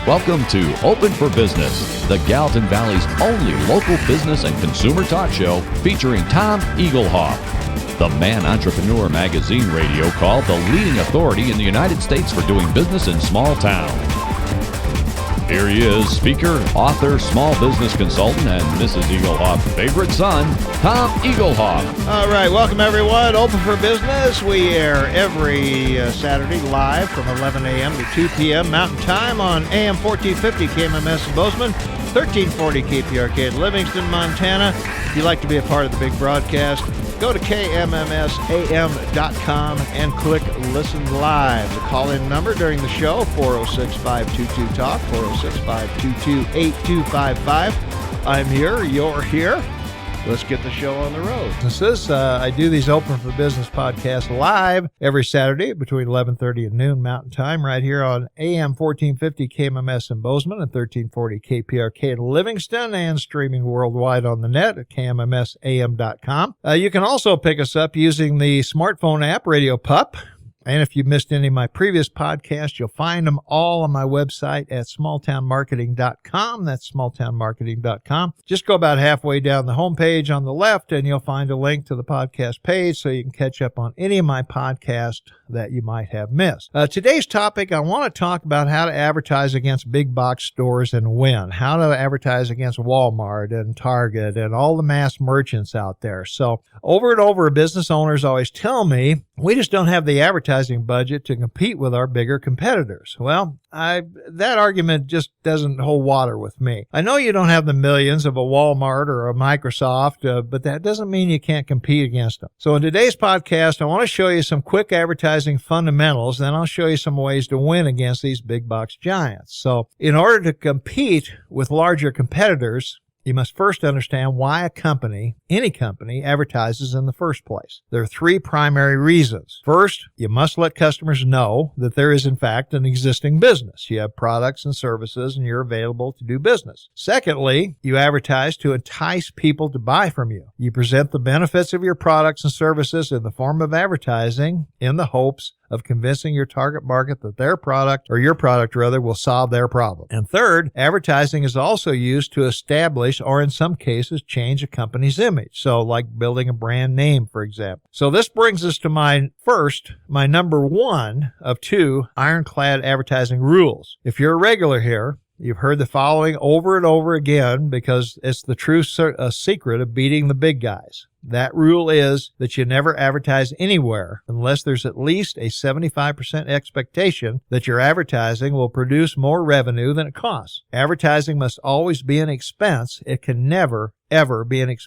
Welcome to Open for Business, the Gallatin Valley's only local business and consumer talk show featuring Tom Eaglehoff, the Man Entrepreneur magazine radio called the leading authority in the United States for doing business in small town. Here he is, speaker, author, small business consultant, and Mrs. Eaglehoff's favorite son, Tom Eaglehoff. All right, welcome everyone. Open for Business. We air every Saturday live from 11 a.m. to 2 p.m. Mountain Time on AM 1450 KMMS in Bozeman, 1340 KPRK in Livingston, Montana. If you'd like to be a part of the big broadcast, go to kmmsam.com and click Listen Live. The call-in number during the show, 406-522-TALK, 406-522-8255. I'm here, you're here. Let's get the show on the road. I do these Open for Business podcasts live every Saturday between 11:30 and noon Mountain Time right here on AM 1450 KMMS in Bozeman and 1340 KPRK in Livingston and streaming worldwide on the net at kmmsam.com. You can also pick us up using the smartphone app Radio Pup. And if you missed any of my previous podcasts, you'll find them all on my website at smalltownmarketing.com. That's smalltownmarketing.com. Just go about halfway down the homepage on the left, and you'll find a link to the podcast page so you can catch up on any of my podcasts that you might have missed. Today's topic, I want to talk about how to advertise against big box stores and win. How to advertise against Walmart and Target and all the mass merchants out there. So over and over, business owners always tell me, we just don't have the advertising budget to compete with our bigger competitors. Well, that argument just doesn't hold water with me. I know you don't have the millions of a Walmart or a Microsoft, but that doesn't mean you can't compete against them. So in today's podcast, I want to show you some quick advertising fundamentals, then I'll show you some ways to win against these big box giants. So in order to compete with larger competitors, you must first understand why a company, any company, advertises in the first place. There are three primary reasons. First, you must let customers know that there is, in fact, an existing business. You have products and services, and you're available to do business. Secondly, you advertise to entice people to buy from you. You present the benefits of your products and services in the form of advertising in the hopes of convincing your target market that their product, or your product rather, will solve their problem. And third, advertising is also used to establish or in some cases change a company's image. So like building a brand name, for example. So this brings us to my number one of two ironclad advertising rules. If you're a regular here, you've heard the following over and over again because it's the true secret of beating the big guys. That rule is that you never advertise anywhere unless there's at least a 75% expectation that your advertising will produce more revenue than it costs. Advertising must always be an expense. It can never, ever be it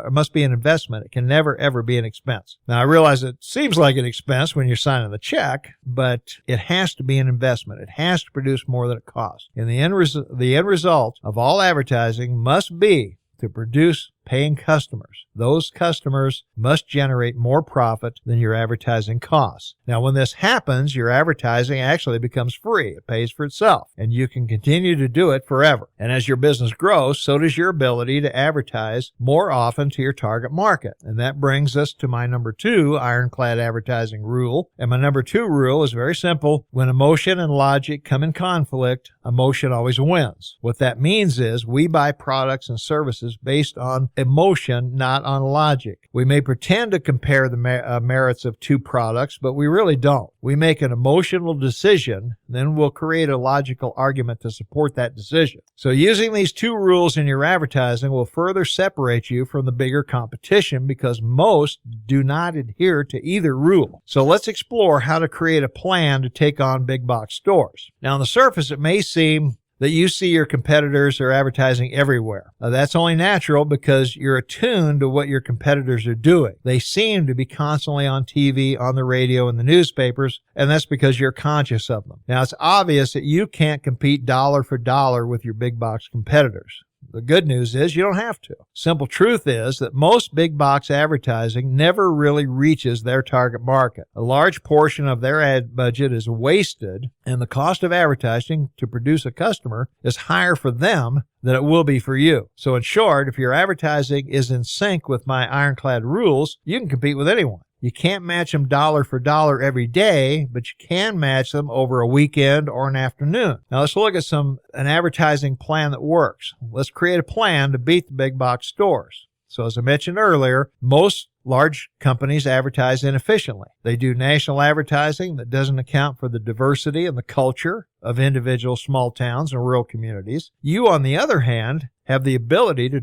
must be an investment. It can never, ever be an expense. Now, I realize it seems like an expense when you're signing the check, but it has to be an investment. It has to produce more than it costs. And the end result of all advertising must be to produce paying customers. Those customers must generate more profit than your advertising costs. Now, when this happens, your advertising actually becomes free. It pays for itself, and you can continue to do it forever. And as your business grows, so does your ability to advertise more often to your target market. And that brings us to my number two ironclad advertising rule. And my number two rule is very simple. When emotion and logic come in conflict, emotion always wins. What that means is we buy products and services based on emotion, not on logic. We may pretend to compare the merits of two products, but we really don't. We make an emotional decision, then we'll create a logical argument to support that decision. So using these two rules in your advertising will further separate you from the bigger competition because most do not adhere to either rule. So let's explore how to create a plan to take on big box stores. Now, on the surface, it may seem that you see your competitors are advertising everywhere. That's only natural because you're attuned to what your competitors are doing. They seem to be constantly on TV, on the radio, and the newspapers, and that's because you're conscious of them. Now, it's obvious that you can't compete dollar for dollar with your big box competitors. The good news is you don't have to. Simple truth is that most big box advertising never really reaches their target market. A large portion of their ad budget is wasted, and the cost of advertising to produce a customer is higher for them than it will be for you. So in short, if your advertising is in sync with my ironclad rules, you can compete with anyone. You can't match them dollar for dollar every day, but you can match them over a weekend or an afternoon. Now let's look at an advertising plan that works. Let's create a plan to beat the big box stores. So as I mentioned earlier, most large companies advertise inefficiently. They do national advertising that doesn't account for the diversity and the culture of individual small towns and rural communities. You, on the other hand, have the ability to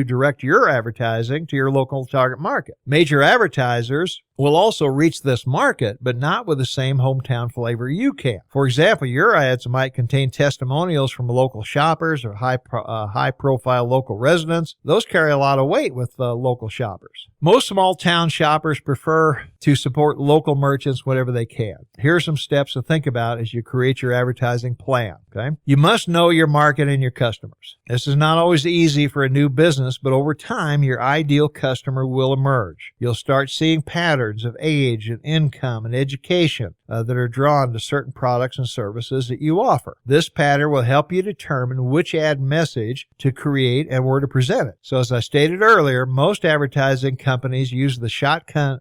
direct your advertising to your local target market. Major advertisers will also reach this market, but not with the same hometown flavor you can. For example, your ads might contain testimonials from local shoppers or high-profile local residents. Those carry a lot of weight with local shoppers. Most small town shoppers prefer to support local merchants whenever they can. Here are some steps to think about as you create your advertising plan. Okay? You must know your market and your customers. This is not always easy for a new business, but over time, your ideal customer will emerge. You'll start seeing patterns of age and income and education that are drawn to certain products and services that you offer. This pattern will help you determine which ad message to create and where to present it. So as I stated earlier, most advertising companies use the shotgun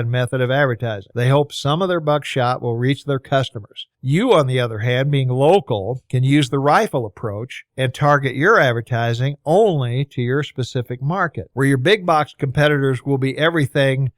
method of advertising. They hope some of their buckshot will reach their customers. You, on the other hand, being local, can use the rifle approach and target your advertising only to your specific market. Where your big box competitors will be everywhere,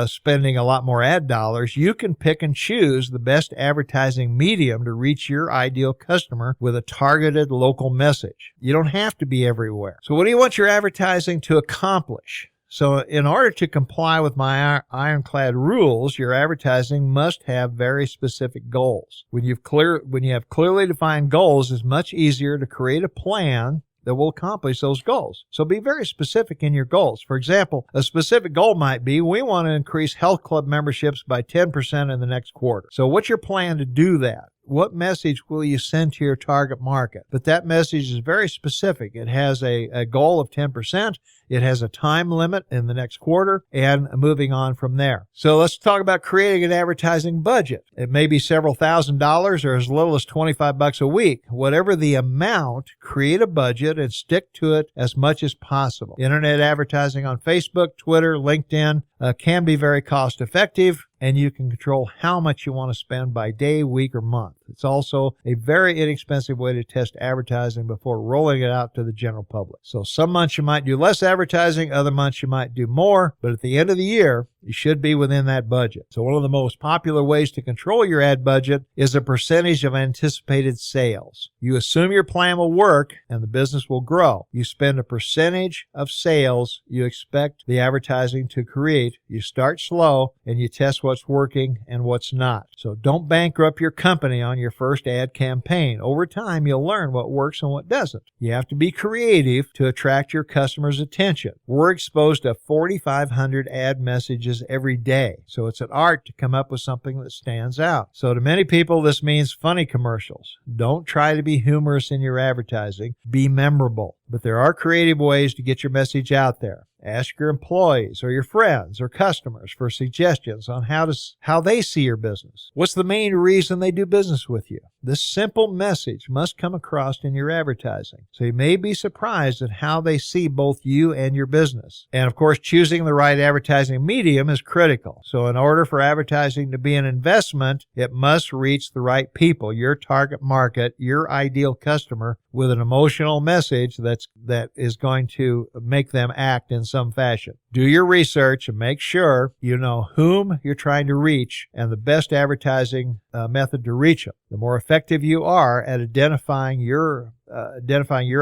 spending a lot more ad dollars, you can pick and choose the best advertising medium to reach your ideal customer with a targeted local message. You don't have to be everywhere. So what do you want your advertising to accomplish? So in order to comply with my ironclad rules, your advertising must have very specific goals. When you have clearly defined goals, it's much easier to create a plan that will accomplish those goals. So be very specific in your goals. For example, a specific goal might be, we want to increase health club memberships by 10% in the next quarter. So what's your plan to do that? What message will you send to your target market? But that message is very specific. It has a goal of 10%. It has a time limit in the next quarter and moving on from there. So let's talk about creating an advertising budget. It may be several $1,000s or as little as $25 a week. Whatever the amount, create a budget and stick to it as much as possible. Internet advertising on Facebook, Twitter, LinkedIn can be very cost effective, and you can control how much you want to spend by day, week, or month. It's also a very inexpensive way to test advertising before rolling it out to the general public. So some months you might do less advertising, other months you might do more, but at the end of the year, you should be within that budget. So one of the most popular ways to control your ad budget is a percentage of anticipated sales. You assume your plan will work and the business will grow. You spend a percentage of sales you expect the advertising to create. You start slow and you test what's working and what's not. So don't bankrupt your company on your first ad campaign. Over time, you'll learn what works and what doesn't. You have to be creative to attract your customers' attention. We're exposed to 4,500 ad messages every day. So it's an art to come up with something that stands out. So to many people, this means funny commercials. Don't try to be humorous in your advertising. Be memorable. But there are creative ways to get your message out there. Ask your employees or your friends or customers for suggestions on how they see your business. What's the main reason they do business with you? This simple message must come across in your advertising. So you may be surprised at how they see both you and your business. And of course, choosing the right advertising medium is critical. So in order for advertising to be an investment, it must reach the right people, your target market, your ideal customer, with an emotional message that is going to make them act in some fashion. Do your research and make sure you know whom you're trying to reach and the best advertising method to reach them. The more effective you are at identifying your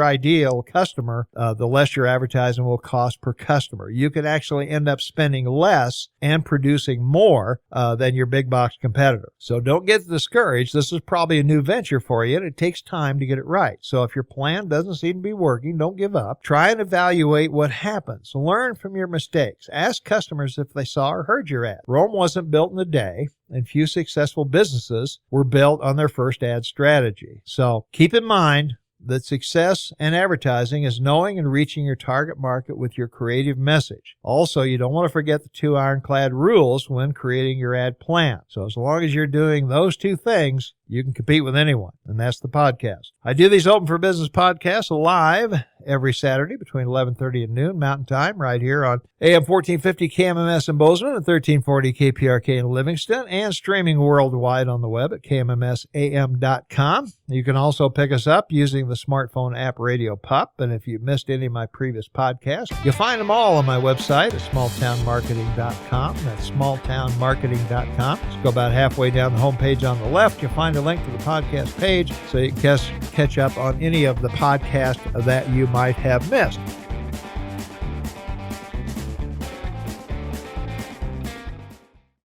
ideal customer, the less your advertising will cost per customer. You can actually end up spending less and producing more than your big box competitor. So don't get discouraged. This is probably a new venture for you, and it takes time to get it right. So if your plan doesn't seem to be working, don't give up. Try and evaluate what happens. Learn from your mistakes. Ask customers if they saw or heard your ad. Rome wasn't built in a day, and few successful businesses were built on their first ad strategy. So keep in mind that success in advertising is knowing and reaching your target market with your creative message. Also, you don't want to forget the 2 ironclad rules when creating your ad plan. So as long as you're doing those 2 things, you can compete with anyone, and that's the podcast. I do these Open for Business podcasts live every Saturday between 11:30 and noon Mountain Time right here on AM 1450 KMMS in Bozeman and 1340 KPRK in Livingston, and streaming worldwide on the web at kmmsam.com. You can also pick us up using the smartphone app Radio Pup, and if you missed any of my previous podcasts, you'll find them all on my website at smalltownmarketing.com. That's smalltownmarketing.com. Just go about halfway down the homepage on the left. You'll find a link to the podcast page so you can catch up on any of the podcasts that you might have missed.